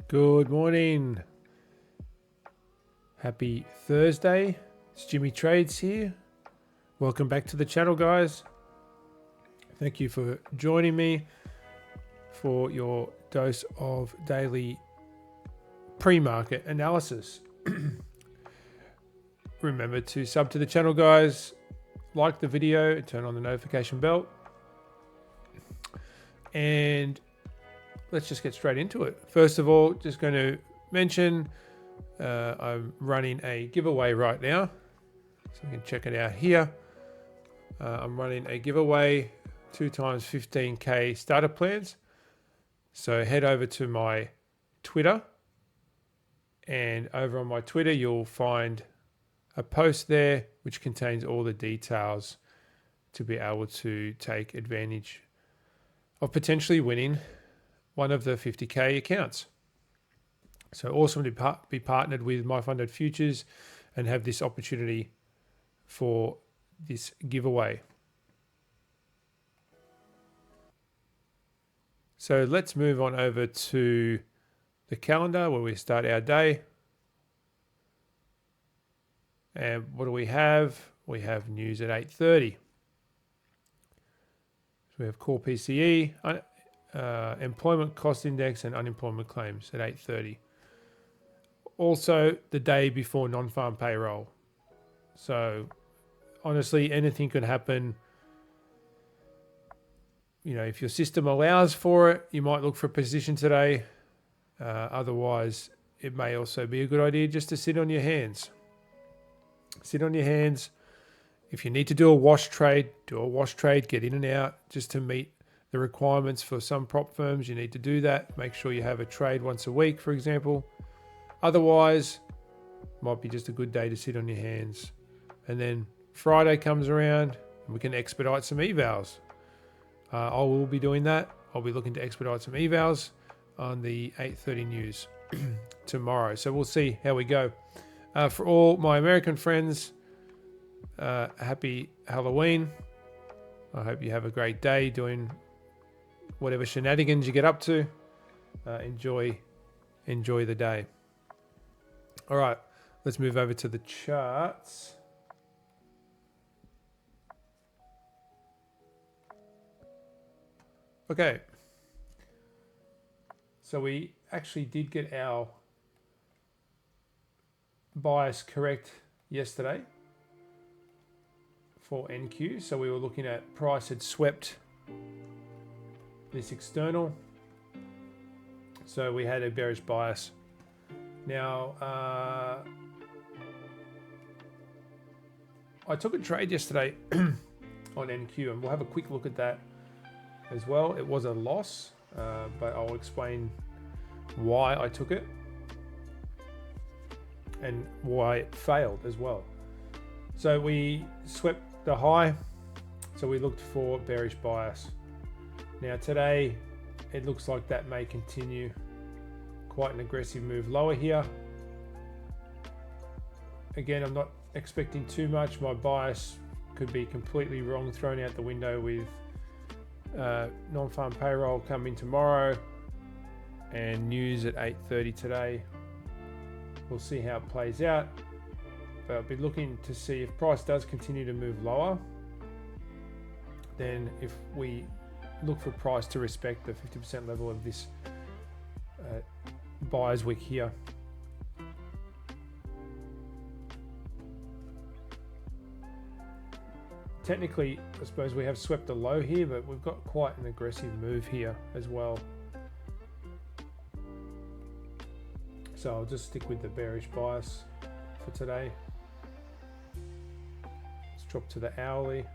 Good morning. Happy Thursday. It's Jimmy Trades here. Welcome back to the channel, guys. Thank you for joining me for your dose of daily pre-market analysis. Remember to sub to the channel, guys. Like the video, turn on the notification bell. And let's just get straight into it. First of all, just going to mention I'm running a giveaway right now. So you can check it out here. I'm running a giveaway 2 times 15K starter plans. So head over to my Twitter, and over on my Twitter you'll find a post there which contains all the details to be able to take advantage of potentially winning one of the 50K accounts. So awesome to be partnered with My Funded Futures and have this opportunity for this giveaway. So let's move on over to the calendar where we start our day. And what do we have? We have news at 8:30. So we have core PCE, employment cost index and unemployment claims at 8:30. Also the day before non-farm payroll. So honestly, anything could happen. You know, if your system allows for it, you might look for a position today. Otherwise, it may also be a good idea just to sit on your hands. Sit on your hands. If you need to do a wash trade, do a wash trade, get in and out just to meet the requirements for some prop firms. You need to do that. Make sure you have a trade once a week, for example. Otherwise, might be just a good day to sit on your hands. And then Friday comes around and we can expedite some evals. I will be doing that. I'll be looking to expedite some evals on the 8:30 news tomorrow. So we'll see how we go. For all my American friends, happy Halloween. I hope you have a great day doing whatever shenanigans you get up to. Enjoy the day. All right, let's move over to the charts. Okay, so we actually did get our bias correct yesterday for NQ. So we were looking at price had swept this external. So we had a bearish bias. Now, I took a trade yesterday on NQ, and we'll have a quick look at that as well. It was a loss, but I'll explain why I took it and why it failed as well. So we swept the high, so we looked for bearish bias. Now today it looks like that may continue. Quite an aggressive move lower here. Again, I'm not expecting too much. My bias could be completely wrong, thrown out the window with non-farm payroll coming tomorrow and news at 8:30 today. We'll see how it plays out, but I'll be looking to see if price does continue to move lower. Then if we look for price to respect the 50% level of this buyer's wick here. Technically, I suppose we have swept a low here, but we've got quite an aggressive move here as well. So I'll just stick with the bearish bias for today. Let's drop to the hourly.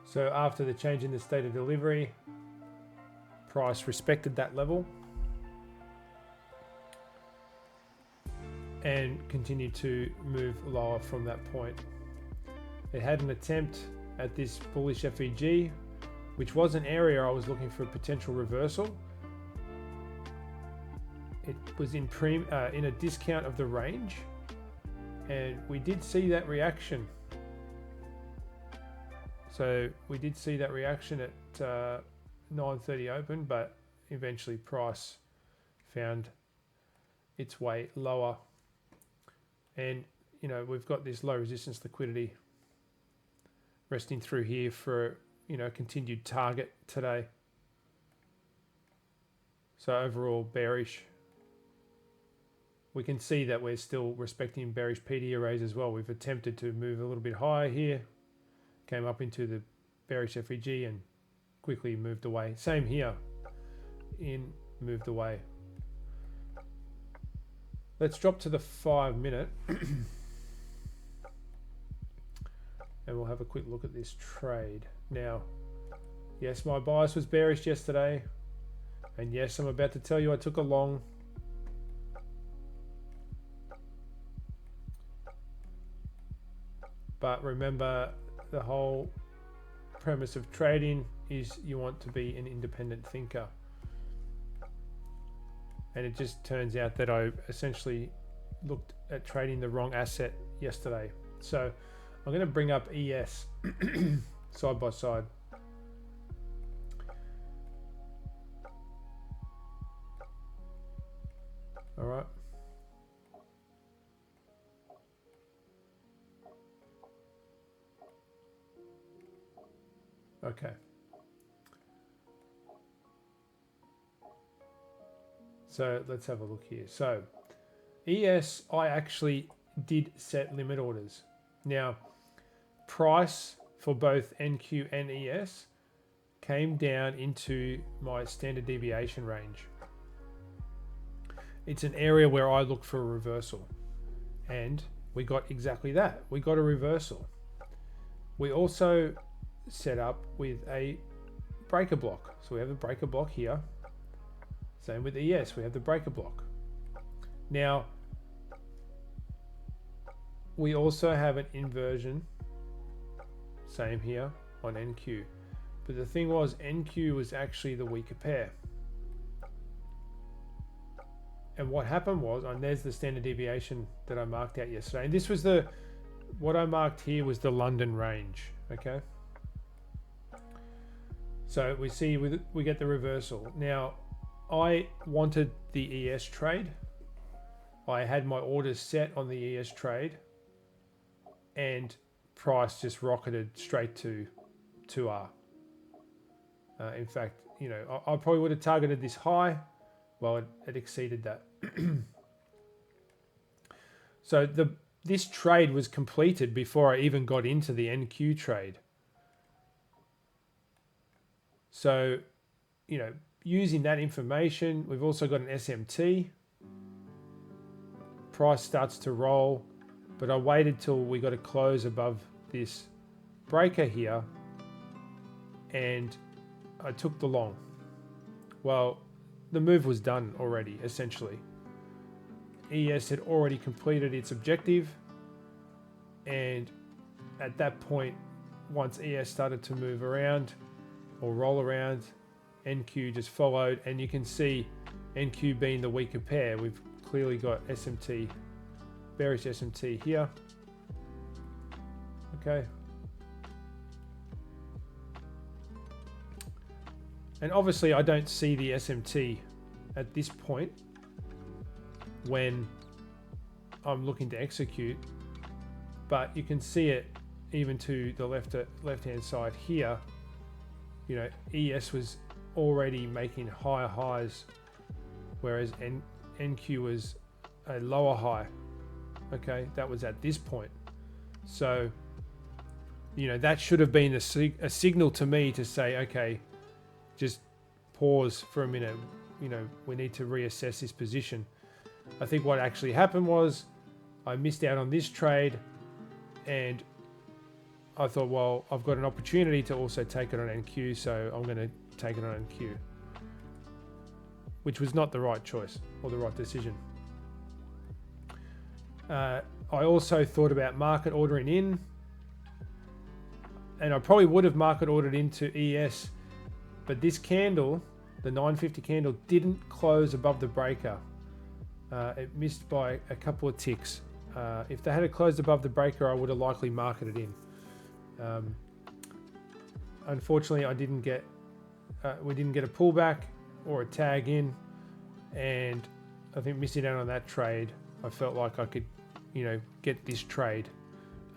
So after the change in the state of delivery, price respected that level and continued to move lower from that point. It had an attempt at this bullish FEG, which was an area I was looking for a potential reversal. It was in a discount of the range, And we did see that reaction. So we did see that reaction at 9:30 open, but eventually price found its way lower. And, you know, we've got this low resistance liquidity resting through here for, you know, continued target today. So overall bearish. We can see that we're still respecting bearish PD arrays as well. We've attempted to move a little bit higher here. Came up into the bearish FEG and quickly moved away. Same here. Moved away. Let's drop to the 5 minute. And we'll have a quick look at this trade. Now, yes, my bias was bearish yesterday. And yes, I'm about to tell you I took a long. But remember, the whole premise of trading is you want to be an independent thinker. And it just turns out that I essentially looked at trading the wrong asset yesterday. So I'm going to bring up ES side by side. All right. Okay. So let's have a look here. So ES, I actually did set limit orders. Now, price for both NQ and ES came down into my standard deviation range. It's an area where I look for a reversal. And we got exactly that. We got a reversal. We also set up with a breaker block. So we have a breaker block here. Same with ES, we have the breaker block. Now, we also have an inversion, same here on NQ. But the thing was, NQ was actually the weaker pair. And what happened was, and there's the standard deviation that I marked out yesterday. And this was what I marked here was the London range, okay? So we see we get the reversal. Now, I wanted the ES trade. I had my orders set on the ES trade, and price just rocketed straight to 2R. In fact, you know, I probably would have targeted this high. Well, it exceeded that. So this trade was completed before I even got into the NQ trade. So, you know, using that information, we've also got an SMT. Price starts to roll, but I waited till we got a close above this breaker here, and I took the long. Well, the move was done already, essentially. ES had already completed its objective, and at that point, once ES started to move around or roll around, NQ just followed, and you can see NQ being the weaker pair. We've clearly got SMT, bearish SMT here. Okay. And obviously I don't see the SMT at this point when I'm looking to execute, but you can see it even to the left-hand side here. You know, ES was already making higher highs, whereas NQ was a lower high. Okay, that was at this point. So, you know, that should have been a signal to me to say, okay, just pause for a minute. You know, we need to reassess this position. I think what actually happened was I missed out on this trade, and I thought, well, I've got an opportunity to also take it on NQ, so I'm going to take it on NQ, which was not the right choice or the right decision. I also thought about market ordering in, and I probably would have market ordered into ES, but this candle, the 950 candle, didn't close above the breaker. It missed by a couple of ticks, If they had closed above the breaker, I would have likely marketed in. Unfortunately, we didn't get a pullback or a tag in, and I think missing out on that trade, I felt like I could, get this trade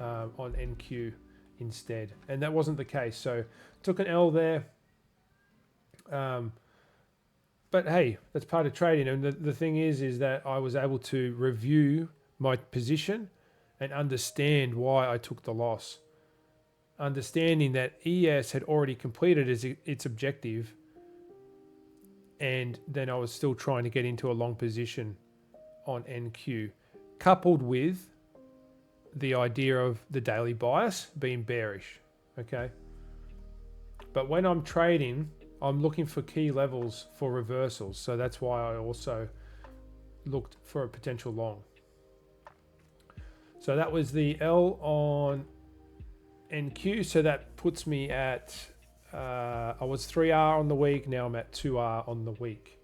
on NQ instead, and that wasn't the case. So took an L there. But hey, that's part of trading. And the thing is that I was able to review my position and understand why I took the loss. Understanding that ES had already completed its objective, and then I was still trying to get into a long position on NQ, coupled with the idea of the daily bias being bearish. Okay. But when I'm trading, I'm looking for key levels for reversals. So that's why I also looked for a potential long. So that was the L on NQ. So that puts me at, I was 3R on the week. Now I'm at 2R on the week.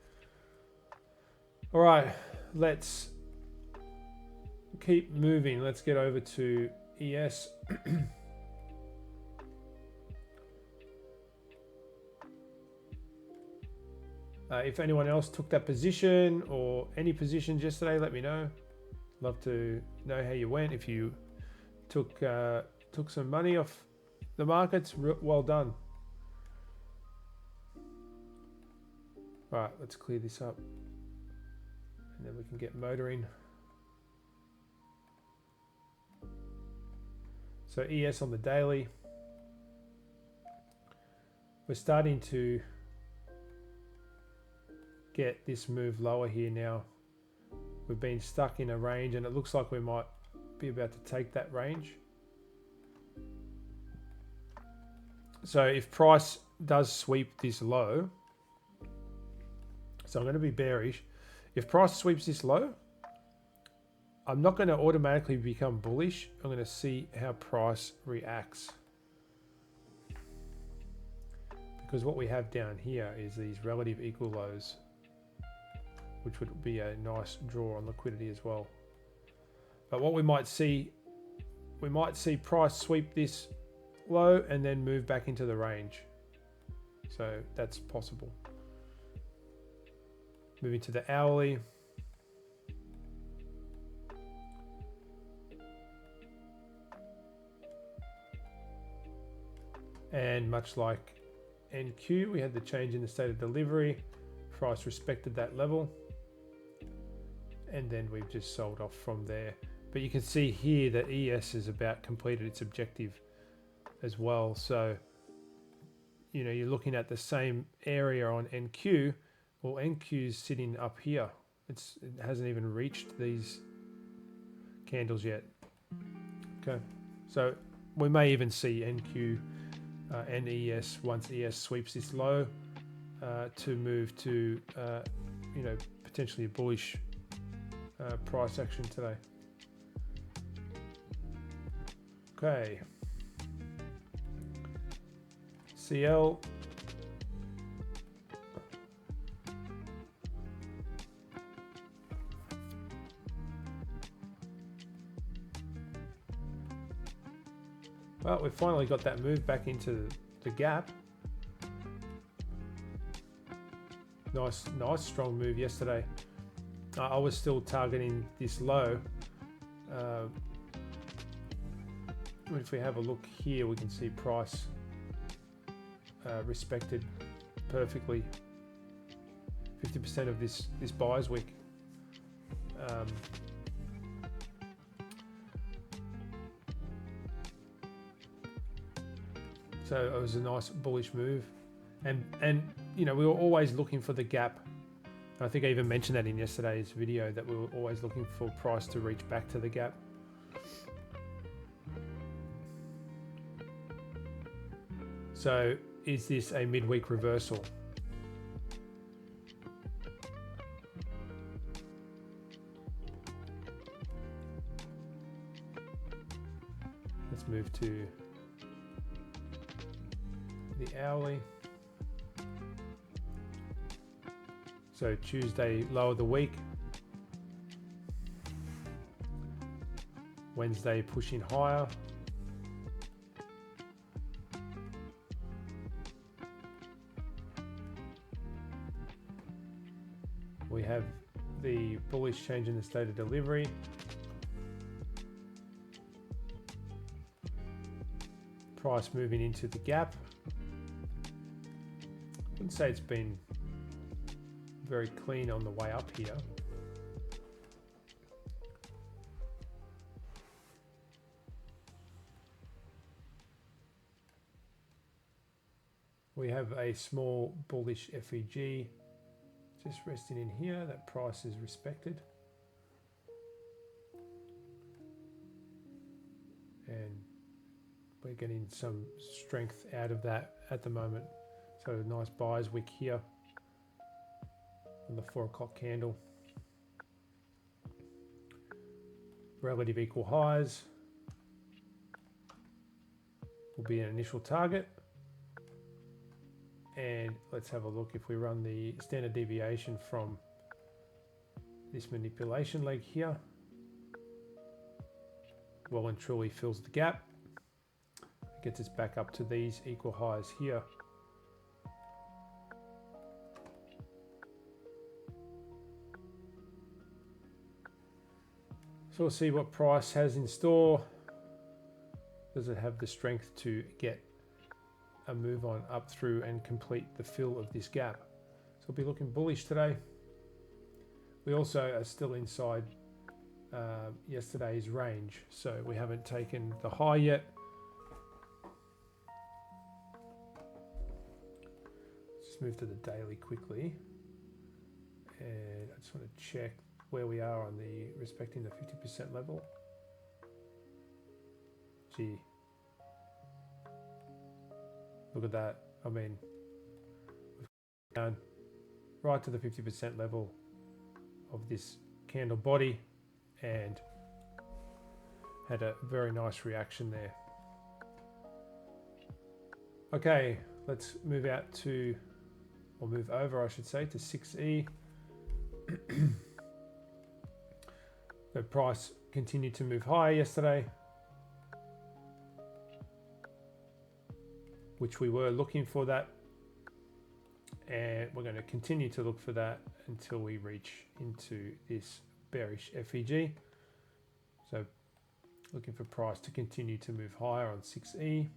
All right, let's keep moving. Let's get over to ES. If anyone else took that position or any positions yesterday, let me know. Love to know how you went. If you took some money off the markets, well done. All right, let's clear this up, and then we can get motoring. So ES on the daily, we're starting to get this move lower here now. We've been stuck in a range, and it looks like we might be about to take that range. So if price does sweep this low, so I'm going to be bearish. If price sweeps this low, I'm not going to automatically become bullish. I'm going to see how price reacts. Because what we have down here is these relative equal lows, which would be a nice draw on liquidity as well. But what we might see price sweep this low and then move back into the range. So that's possible. Moving to the hourly. And much like NQ, we had the change in the state of delivery. Price respected that level, and then we've just sold off from there. But you can see here that ES has about completed its objective as well. So, you're looking at the same area on NQ. Well, NQ is sitting up here. It hasn't even reached these candles yet. Okay, so we may even see NQ and ES once ES sweeps this low to move to potentially a bullish price action today. Okay, CL. Well, we finally got that move back into the gap. Nice strong move yesterday. I was still targeting this low. If we have a look here, we can see price respected perfectly 50% of this buyer's wick. So it was a nice bullish move, and we were always looking for the gap. I think I even mentioned that in yesterday's video, that we were always looking for price to reach back to the gap. So is this a midweek reversal? Let's move to the hourly. So Tuesday low of the week. Wednesday pushing higher. We have the bullish change in the state of delivery. Price moving into the gap. I wouldn't say it's been very clean on the way up here. We have a small bullish FEG just resting in here. That price is respected. And we're getting some strength out of that at the moment. So a nice buyer's wick here on the 4 o'clock candle. Relative equal highs will be an initial target. And let's have a look if we run the standard deviation from this manipulation leg here. Well and truly fills the gap. It gets us back up to these equal highs here. So we'll see what price has in store. Does it have the strength to get a move on up through and complete the fill of this gap? So we'll be looking bullish today. We also are still inside yesterday's range, so we haven't taken the high yet. Let's just move to the daily quickly, and I just want to check where we are on the respecting the 50% level. Gee, look at that. I mean, we've gone right to the 50% level of this candle body and had a very nice reaction there. Okay, let's move out to, or move over I should say, to 6E. The price continued to move higher yesterday, which we were looking for that, and we're going to continue to look for that until we reach into this bearish FEG. So looking for price to continue to move higher on 6E,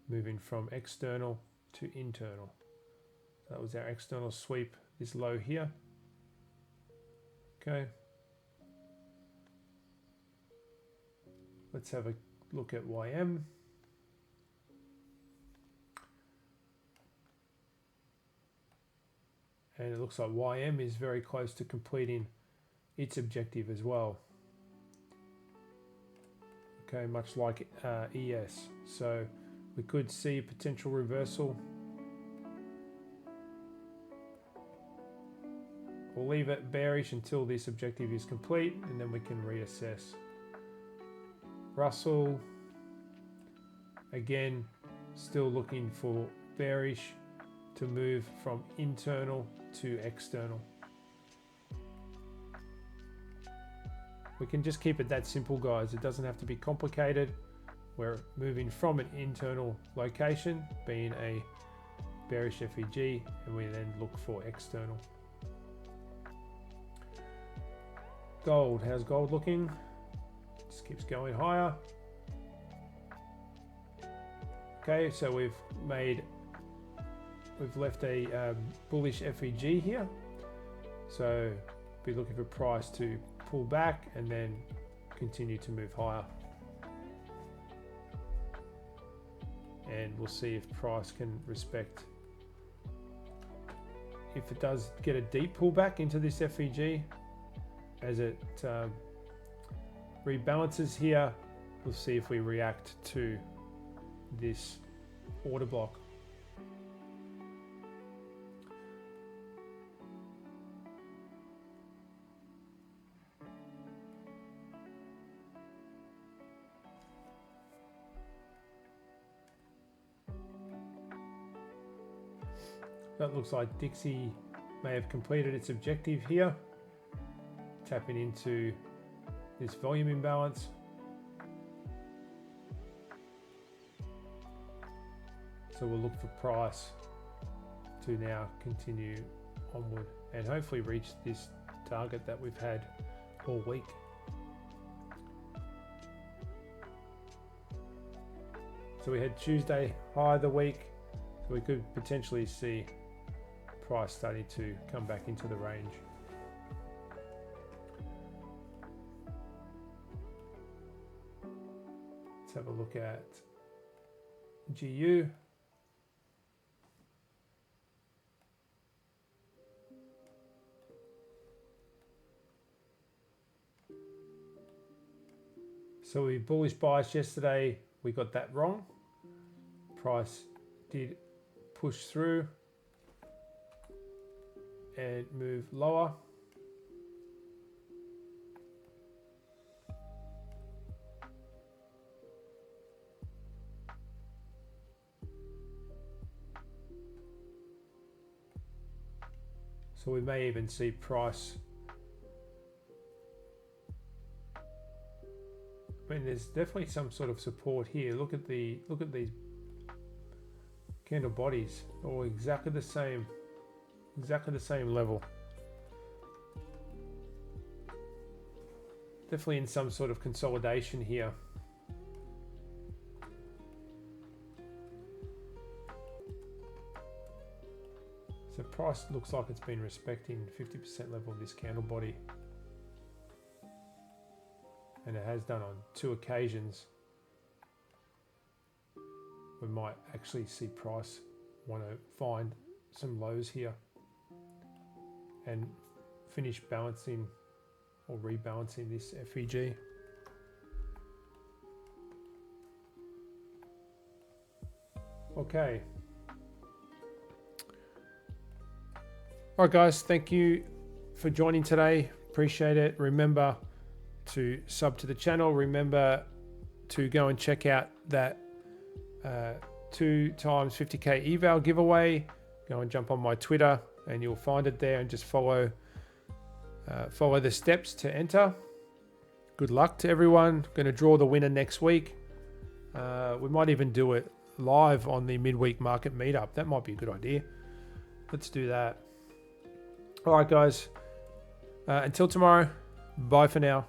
moving from external to internal. So that was our external sweep, this low here. Okay, let's have a look at YM. And it looks like YM is very close to completing its objective as well. Okay, much like ES. So we could see a potential reversal. We'll leave it bearish until this objective is complete, and then we can reassess. Russell, again, still looking for bearish to move from internal to external. We can just keep it that simple, guys. It doesn't have to be complicated. We're moving from an internal location, being a bearish FEG, and we then look for external. Gold, how's gold looking? Just keeps going higher. Okay, so we've left a bullish FEG here. So be looking for price to pull back and then continue to move higher. And we'll see if price can respect. If it does get a deep pullback into this FEG, as it rebalances here, we'll see if we react to this order block. That looks like Dixie may have completed its objective here, tapping into this volume imbalance. So we'll look for price to now continue onward and hopefully reach this target that we've had all week. So we had Tuesday high of the week, so we could potentially see price starting to come back into the range. Let's have a look at GU. So we bullish bias yesterday, we got that wrong. Price did push through and move lower. So we may even see price. I mean, there's definitely some sort of support here. Look at these candle bodies, all exactly the same level. Definitely in some sort of consolidation here. So price looks like it's been respecting 50% level of this candle body. And it has done on 2 occasions. We might actually see price want to find some lows here and finish balancing or rebalancing this FEG. Okay. All right, guys, thank you for joining today. Appreciate it. Remember to sub to the channel. Remember to go and check out that 2 times 50k eval giveaway. Go and jump on my Twitter and you'll find it there, and just follow the steps to enter. Good luck to everyone. Going to draw the winner next week. We might even do it live on the midweek market meetup. That might be a good idea. Let's do that. All right, guys. Until tomorrow. Bye for now.